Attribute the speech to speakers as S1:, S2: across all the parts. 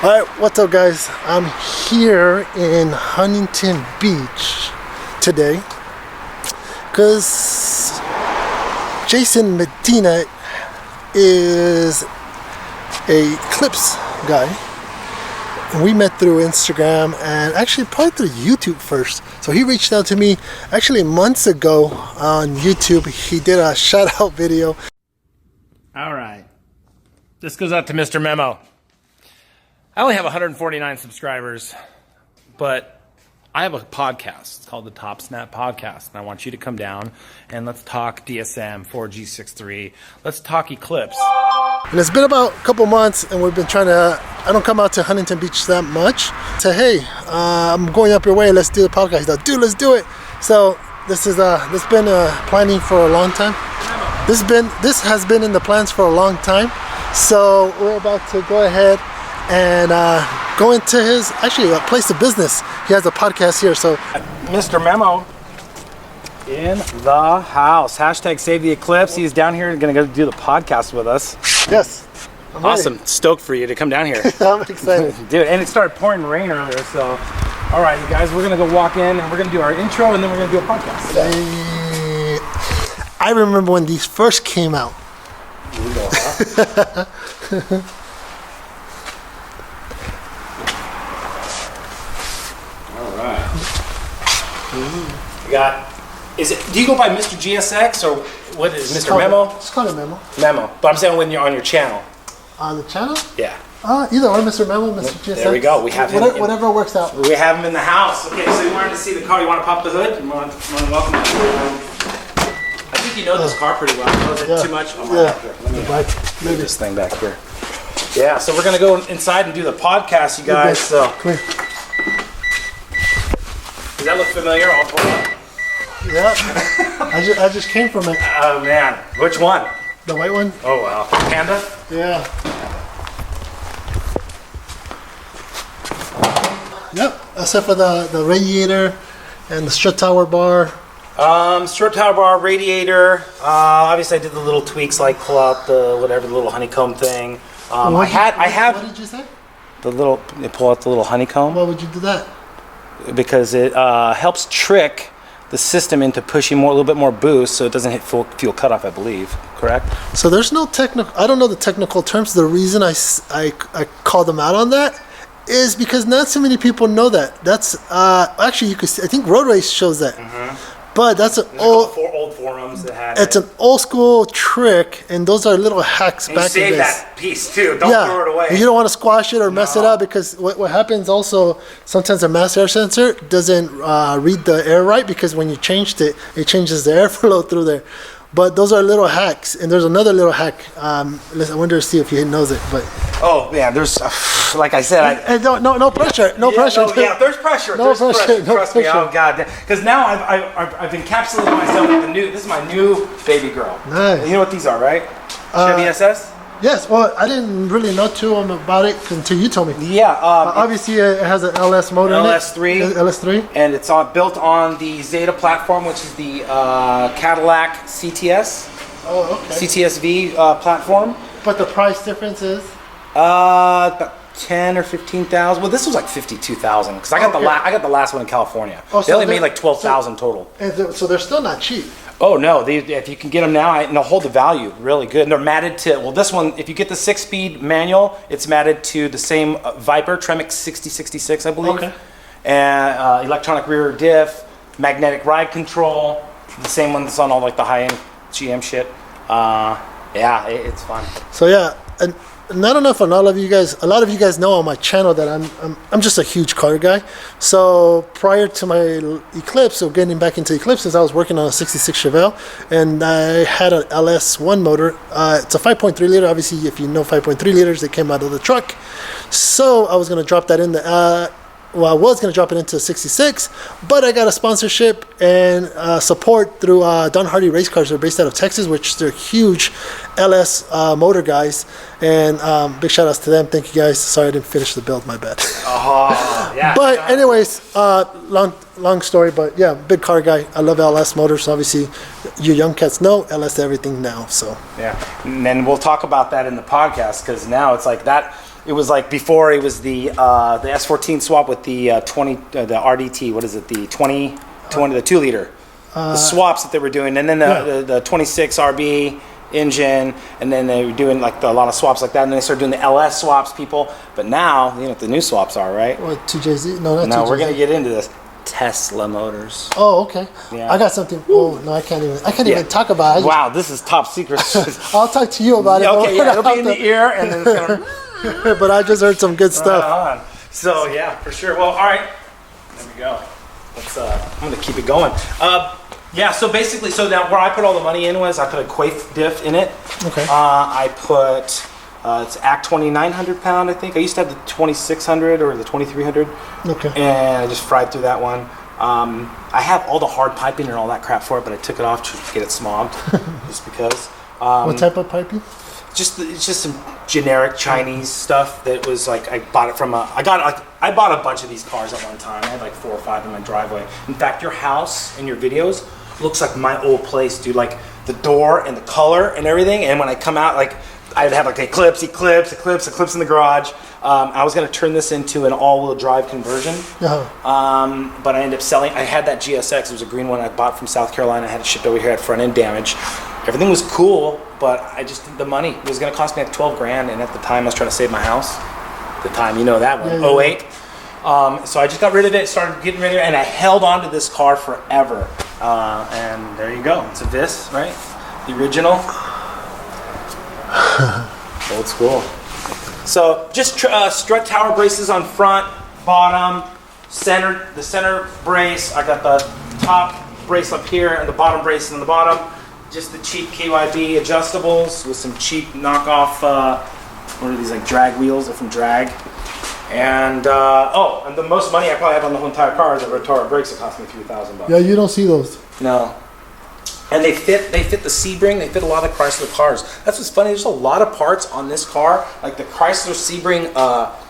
S1: Alright, what's up guys? I'm here in Huntington Beach today because Jason Medina is a Eclipse guy. We met through Instagram and actually probably through YouTube first. So he reached out to me actually months ago on YouTube. He did a shout out video.
S2: Alright, this goes out to Mr. Memo. I only have 149 subscribers, but I have a podcast. It's called the TOPSNAP podcast, and I want you to come down and let's talk DSM 4G63. Let's talk Eclipse.
S1: And it's been about a couple months, and we've been trying to. I don't come out to Huntington Beach that much. Say, hey, I'm going up your way. Let's do the podcast. He's like, dude, let's do it. So this been planning for a long time. This has been in the plans for a long time. So we're about to go ahead and go into his a place of business. He has a podcast here. So
S2: Mr. Memo in the house. Hashtag save the Eclipse. He's down here going to go do the podcast with us.
S1: Yes. I'm
S2: awesome.
S1: ready.
S2: Stoked for you to come down here.
S1: I'm excited.
S2: Dude, and it started pouring rain earlier, so all right, you guys, we're going to go walk in and we're going to do our intro and then we're going to do a podcast.
S1: I remember when these first came out.
S2: Here we go, huh? We got, do you go by Mr. GSX or what is Mr. Memo?
S1: It's called a Memo.
S2: Memo. But I'm saying when you're on your channel.
S1: On the channel?
S2: Yeah.
S1: Either or, Mr. Memo, Mr. GSX.
S2: There we go. We have him.
S1: Whatever works out.
S2: We have him in the house. Okay, so you wanted to see the car. You want to pop the hood? You want to welcome him? I think you know this car pretty well. Oh, is it too much? Oh,
S1: Yeah.
S2: Let me move this thing back here. Yeah, so we're going to go inside and do the podcast, you guys. So.
S1: Come here.
S2: Does that look familiar? I'll pull it up.
S1: Yeah. I just came from it.
S2: Oh, man. Which one?
S1: The white one?
S2: Oh, wow. Panda?
S1: Yeah. Yep. Except for the radiator and the strut tower bar.
S2: Strut tower bar, radiator. Obviously, I did the little tweaks like pull out the little honeycomb thing.
S1: What did you say?
S2: Pull out the little honeycomb.
S1: Why would you do that?
S2: Because it helps trick the system into pushing a little bit more boost, so it doesn't hit fuel cutoff, I believe. Correct?
S1: So there's no technical. I don't know the technical terms. The reason I call them out on that is because not so many people know that. That's actually you could. I think Road Race shows that. Mm-hmm. But that's an old forums that had it's an old school trick, and those are little hacks
S2: and
S1: back in the days.
S2: Save that piece too. Don't throw it away.
S1: And you don't want to squash it or mess it up, because what happens also sometimes the mass air sensor doesn't read the air right, because when you changed it, it changes the airflow through there. But those are little hacks, and there's another little hack. I wonder to see if he knows it. But
S2: there's like I said,
S1: no pressure, no pressure.
S2: There's pressure.
S1: No pressure.
S2: Trust me. Oh God, because now I've encapsulated myself with the new. This is my new baby girl.
S1: Nice.
S2: You know what these are, right? Chevy SS.
S1: Yes, well, I didn't really know too much about it until you told me.
S2: Yeah.
S1: Obviously, it has an LS motor
S2: LS3.
S1: in it. LS3.
S2: And it's built on the Zeta platform, which is the Cadillac CTS.
S1: Oh, okay.
S2: CTS-V platform.
S1: But the price difference is?
S2: About 10 or 15,000. Well, this was like 52,000 because I got the last one in California. Oh, they only made like 12,000 total.
S1: And so they're still not cheap.
S2: Oh no! If you can get them now, they'll hold the value really good. And they're matted to this one. If you get the 6-speed manual, it's matted to the same Viper Tremec 6066, I believe. Okay. And electronic rear diff, magnetic ride control, the same one that's on all like the high-end GM shit. It's fun.
S1: So yeah, and I don't know if a lot of you guys know on my channel that I'm just a huge car guy. So prior to my Eclipse, so getting back into Eclipses, I was working on a 66 Chevelle, and I had an LS1 motor. It's a 5.3 liter. Obviously, if you know 5.3 liters, they came out of the truck. So I was going to drop that in the I was going to drop it into 66, but I got a sponsorship and support through Don Hardy Race Cars. They're based out of Texas, which they're huge LS motor guys. And big shout outs to them. Thank you guys. Sorry I didn't finish the build, my bad.
S2: Oh, yeah.
S1: But anyways, long story, but yeah, big car guy. I love LS motors. Obviously, you young cats know LS everything now. So
S2: yeah, and then we'll talk about that in the podcast, because now it's like that. It was like before it was the S14 swap with the 20 the RDT. What is it? The 20 the 2 liter. The swaps that they were doing, and then the 26 RB engine, and then they were doing like a lot of swaps like that, and then they started doing the LS swaps, people. But now you know what the new swaps are, right?
S1: What, 2JZ? No, not 2JZ.
S2: No, we're gonna get into this. Tesla motors.
S1: Oh, okay.
S2: Yeah.
S1: I got something. Oh no, I can't even talk about it.
S2: Wow, this is top secret.
S1: I'll talk to you about it.
S2: Okay, yeah, it'll be in the ear, and then it's gonna.
S1: But I just heard some good stuff.
S2: So yeah, for sure. Well, all right, there we go. Let's. I'm gonna keep it going. Yeah. So basically, so now where I put all the money in was I put a Quaife diff in it.
S1: Okay.
S2: I put. It's ACT 2900 pound, I think. I used to have the 2600 or the 2300. Okay. And I just fried through that one. I have all the hard piping and all that crap for it, but I took it off to get it smogged, just because.
S1: What type of piping?
S2: It's just some generic Chinese stuff that was like I bought it from I bought a bunch of these cars at one time. I had like 4 or 5 in my driveway. In fact, your house in your videos looks like my old place, dude. Like the door and the color and everything. And when I come out, like I'd have like Eclipse in the garage. I was gonna turn this into an all-wheel drive conversion, but I ended up selling. I had that GSX. It was a green one I bought from South Carolina. I had it shipped over here. Had front end damage. Everything was cool, but I just the money. It was gonna cost me like 12 grand, and at the time I was trying to save my house. The time, you know that one, 08. So I just got rid of it, started getting rid of it, and I held on to this car forever. And there you go. It's a Vis, right? The original. Old school. So just strut tower braces on front, bottom, center. The center brace. I got the top brace up here and the bottom brace on the bottom. Just the cheap KYB adjustables with some cheap knockoff. What are these, like drag wheels? They're from Drag. And and the most money I probably have on the whole entire car is the Rotora brakes. That cost me $3,000.
S1: Yeah, you don't see those.
S2: No. And they fit the Sebring, they fit a lot of Chrysler cars. That's what's funny, there's a lot of parts on this car, like the Chrysler Sebring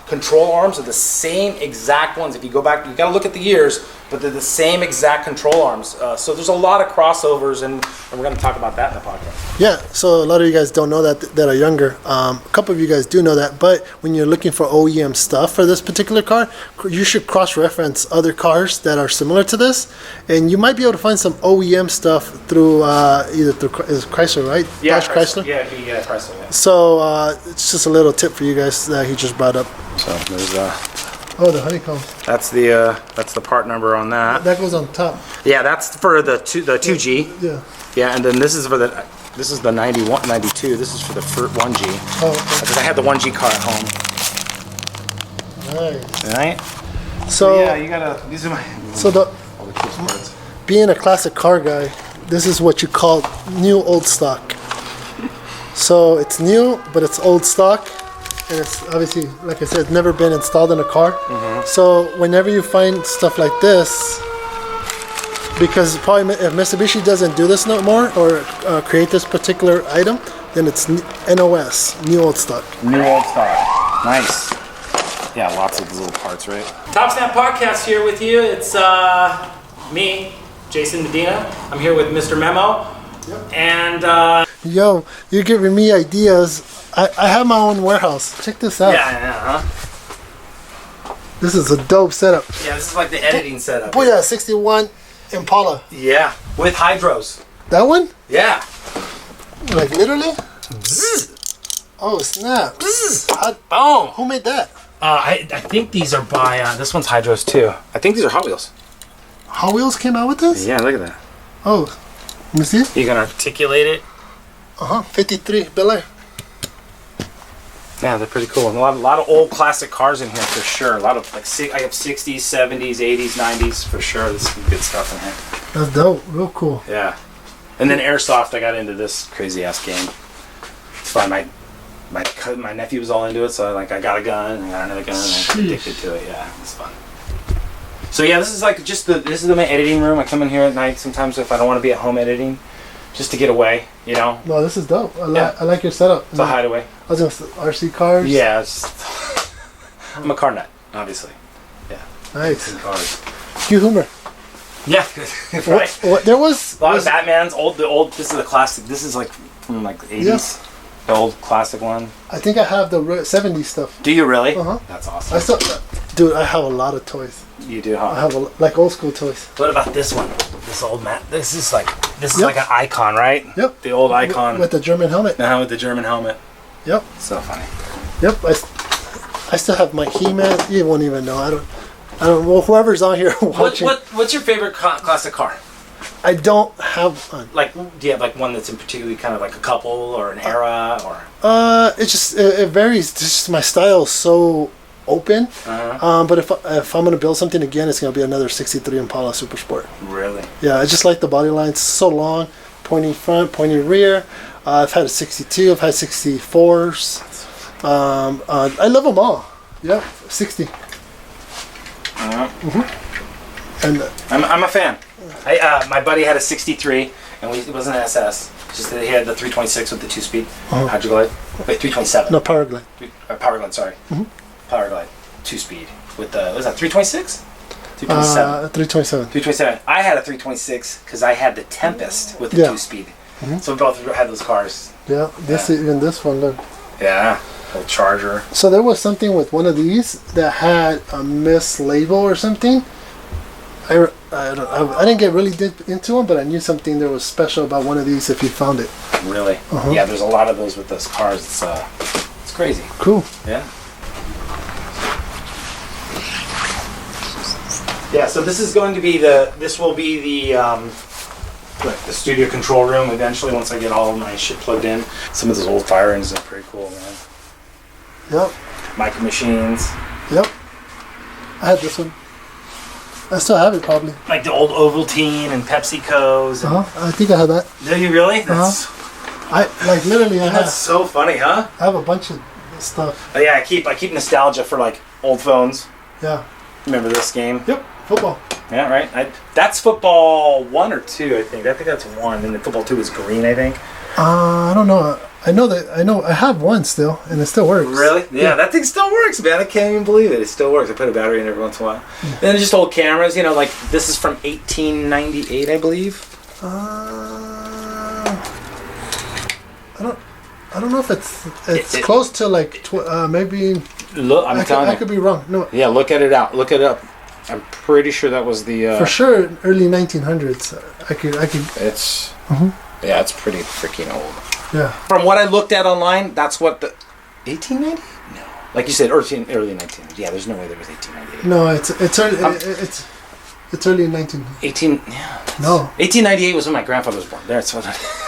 S2: control arms are the same exact ones. If you go back, you gotta look at the years, but they're the same exact control arms. So there's a lot of crossovers, and we're gonna talk about that in the podcast.
S1: Yeah, so a lot of you guys don't know that are younger. A couple of you guys do know that, but when you're looking for OEM stuff for this particular car, you should cross-reference other cars that are similar to this, and you might be able to find some OEM stuff through either through Chrysler, right?
S2: Yeah,
S1: Dodge Chrysler.
S2: Yeah, Chrysler. Yeah.
S1: So it's just a little tip for you guys that he just brought up.
S2: So there's
S1: oh, the honeycomb.
S2: That's the part number on that.
S1: That goes on top.
S2: Yeah, that's for the 2G.
S1: Yeah.
S2: Yeah, and then this is for the 91, 92. This is for the 1G.
S1: Oh, okay.
S2: Because I had the 1G car at home.
S1: Nice.
S2: Right?
S1: So
S2: yeah, you gotta. These are my.
S1: So
S2: all the cool parts.
S1: Being a classic car guy, this is what you call new old stock. So it's new, but it's old stock. And it's obviously, like I said, it's never been installed in a car. Mm-hmm. So whenever you find stuff like this, because probably if Mitsubishi doesn't do this no more or create this particular item, then it's NOS, new old stock.
S2: New old stock. Nice. Yeah, lots of little parts, right? TOPSNAP podcast here with you. It's me, Jason Medina. I'm here with Mr. Memo. Yep. And
S1: yo, you're giving me ideas. I have my own warehouse. Check this out.
S2: Yeah.
S1: This is a dope setup.
S2: Yeah, this is like the editing setup.
S1: Oh yeah, 61 Impala.
S2: Yeah, with hydros.
S1: That one?
S2: Yeah.
S1: Like literally?
S2: Bzz.
S1: Oh snap!
S2: Boom.
S1: Who made that?
S2: I think these are by this one's hydros too. I think these are Hot Wheels.
S1: Hot Wheels came out with this?
S2: Yeah, look at that.
S1: Oh, let me see.
S2: You can articulate it.
S1: 53 Bel Air.
S2: Yeah, they're pretty cool. And a lot of old classic cars in here for sure. A lot of like I have 60s, 70s, 80s, 90s for sure. There's some good stuff in here.
S1: That's dope. Real cool.
S2: Yeah. And then airsoft, I got into this crazy ass game. It's fun. My nephew was all into it, so like I got a gun and I got another gun and I got addicted to it. Yeah, it's fun. So yeah, this is like this is my editing room. I come in here at night sometimes if I don't want to be at home editing, just to get away, you know.
S1: No, this is dope. I like your setup.
S2: It's a hideaway.
S1: I was gonna say RC cars.
S2: Yeah, I'm a car nut, obviously. Yeah.
S1: Nice.
S2: Cars.
S1: Hugh Hummer.
S2: Yeah, right.
S1: What, there was
S2: a lot of Batman's old. This is a classic. This is like from like the 80s. The old classic one.
S1: I think I have the 70s stuff.
S2: Do you really?
S1: Uh-huh.
S2: That's awesome.
S1: I still, dude, I have a lot of toys.
S2: You do, huh?
S1: I have like old school toys.
S2: What about this one? This old mat. This is like
S1: Yep.
S2: like an icon, right?
S1: Yep.
S2: The old icon.
S1: With the German helmet.
S2: With the German helmet.
S1: Yep.
S2: So funny.
S1: Yep. I still have my He-Man. You won't even know. I don't. Well, whoever's on here watching.
S2: What's your favorite classic car?
S1: I don't have one.
S2: Like, do you have like one that's in particularly kind of like a couple or an era or?
S1: It varies. Just my style is so open. But if I'm gonna build something again, it's gonna be another '63 Impala Super Sport.
S2: Really?
S1: Yeah, I just like the body lines. So long, pointy front, pointy rear. I've had a '62. I've had '64s. I love them all. Yeah, 60. And
S2: I'm a fan. My buddy had a '63, and it wasn't an SS. It's just that he had the 326 with the 2-speed. How'd you glide? Wait, 327.
S1: no, Power Glide.
S2: Power glide, sorry. Power glide, 2-speed with the was that 326? 327.
S1: 327.
S2: 327. I had a 326 because I had the Tempest with the
S1: Yeah.
S2: 2-speed. So we both had those cars.
S1: Yeah, even this one. Look.
S2: Yeah, little Charger.
S1: So there was something with one of these that had a mislabel or something. I didn't get really deep into them, but I knew something that was special about one of these if you found it.
S2: Really? Yeah, there's a lot of those with those cars. It's crazy.
S1: Cool.
S2: Yeah. Yeah, so this is going to be the studio control room eventually once I get all of my shit plugged in. Some of those old fire engines are pretty cool, man.
S1: Yep.
S2: Micro machines.
S1: Yep. I had this one. I still have it probably.
S2: Like the old Ovaltine and PepsiCos.
S1: I think I have that.
S2: Do you really? That's
S1: Literally I have.
S2: that's so funny, huh?
S1: I have a bunch of stuff.
S2: Oh, yeah, I keep nostalgia for like old phones.
S1: Yeah.
S2: Remember this game?
S1: Yep. Football.
S2: Yeah, right. That's football 1 or 2, I think. I think that's 1, and then football 2 is green, I think.
S1: I don't know. I have one still, and it still works.
S2: Really? Yeah, that thing still works, man. I can't even believe it. It still works. I put a battery in every once in a while. Then just old cameras, like this is from 1898, I believe.
S1: I don't know if it's close to like maybe.
S2: Look, I
S1: could be wrong. No.
S2: Yeah, look at it out. Look it up. I'm pretty sure that was the.
S1: For sure, early 1900s. I could.
S2: It's. Yeah, it's pretty freaking old.
S1: Yeah.
S2: From what I looked at online, that's what the 1890. No, like you said, early 1900s. Yeah, there's no way there was 1898.
S1: No, it's early. It's early 18.
S2: Yeah.
S1: No.
S2: 1898 was when my grandfather was born. That's what.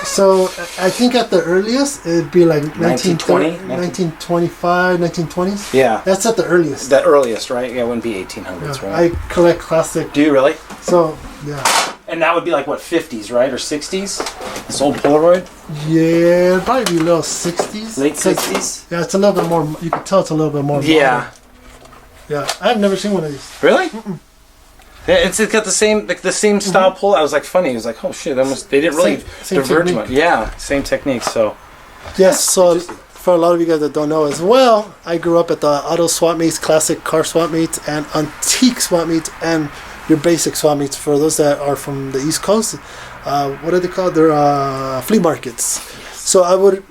S1: So I think at the earliest it'd be like
S2: 1920,
S1: 1925, 1920s.
S2: Yeah.
S1: That's at the earliest.
S2: The earliest, right? Yeah, it wouldn't be 1800s, right?
S1: I collect classic.
S2: Do you really?
S1: So yeah.
S2: And that would be like what, 50s, right, or 60s? This old Polaroid.
S1: Yeah, it'd probably be a little 60s.
S2: Late 60s.
S1: Yeah, it's a little bit more. You can tell it's a little bit more.
S2: Yeah.
S1: Modern. Yeah, I've never seen one of these.
S2: Really? Yeah, it's got the same style pull. I was like, funny. It was like, oh shit, they didn't really
S1: same
S2: diverge
S1: technique.
S2: much. Yeah, same technique. So.
S1: Yes. So for a lot of you guys that don't know as well, I grew up at the auto swap meets, classic car swap meets, and antique swap meets, and your basic swap meets. For those that are from the East Coast, what are they called? They're flea markets. So I would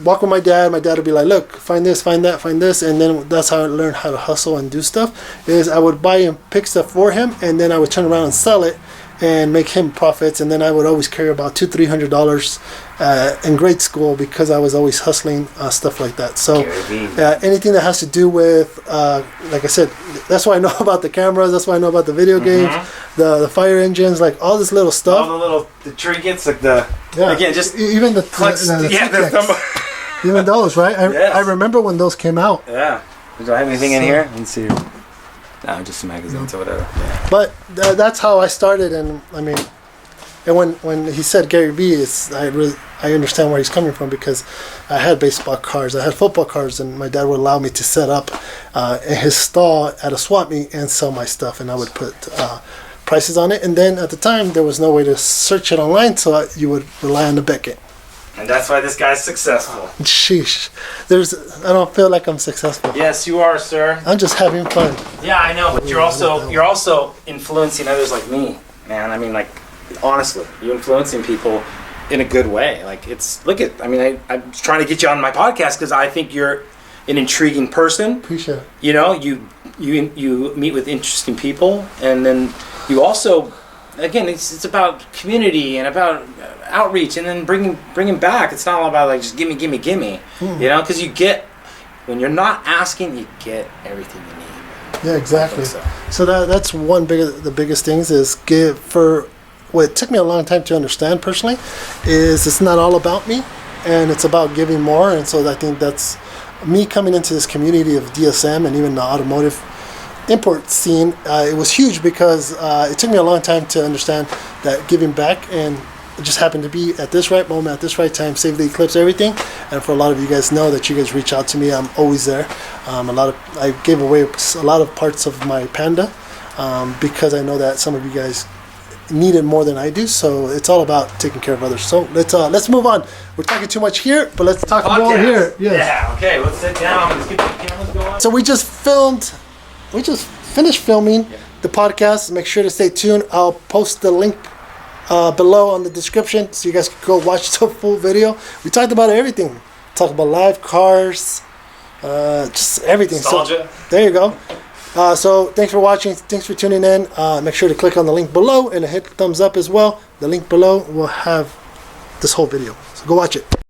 S1: walk with my dad. My dad would be like, look, find this, find that, find this. And then that's how I learned how to hustle and do stuff, is I would buy and pick stuff for him, and then I would turn around and sell it and make him profits. And then I would always carry about $200-300 in grade school because I was always hustling stuff like that. So anything that has to do with, like I said, that's why I know about the cameras. That's why I know about the video games, the fire engines, like all this little stuff.
S2: All the trinkets, like the again, just
S1: even the even those, right? I remember when those came out.
S2: Yeah. Do I have anything in here? Let's see. No, just some magazines or whatever. Yeah.
S1: But that's how I started, and I mean, and when he said Gary Vee, I understand where he's coming from, because I had baseball cards, I had football cards, and my dad would allow me to set up in his stall at a swap meet and sell my stuff, and I would put prices on it. And then at the time, there was no way to search it online, so you would rely on the Beckett.
S2: And that's why this guy's successful.
S1: Sheesh. I don't feel like I'm successful.
S2: Yes, you are, sir.
S1: I'm just having fun.
S2: Yeah, I know, but you're also influencing others like me, man. I mean, like, honestly, you're influencing people in a good way. Like I'm trying to get you on my podcast because I think you're an intriguing person.
S1: Appreciate it.
S2: You know, you meet with interesting people, and then you also, again, it's about community and about outreach, and then bringing back. It's not all about like just gimme. You know, because when you're not asking, you get everything you need.
S1: Yeah, exactly.
S2: So
S1: that's the biggest things is give for. What it took me a long time to understand personally is it's not all about me, and it's about giving more. And so I think that's me coming into this community of DSM and even the automotive import scene. It was huge because it took me a long time to understand that giving back, and it just happened to be at this right moment, at this right time, save the Eclipse, everything. And for a lot of you guys know that you guys reach out to me, I'm always there. I gave away a lot of parts of my Panda because I know that some of you guys need it more than I do, so it's all about taking care of others. So let's move on. We're talking too much here, but let's talk more here. Yes.
S2: Yeah. Okay. Let's sit down. Let's get the cameras going.
S1: So we just finished filming the podcast. Make sure to stay tuned. I'll post the link below on the description so you guys can go watch the full video. We talked about everything. Talked about live cars, just everything.
S2: Nostalgia.
S1: So there you go. So thanks for watching. Thanks for tuning in. Make sure to click on the link below and hit the thumbs up as well. The link below will have this whole video. So go watch it.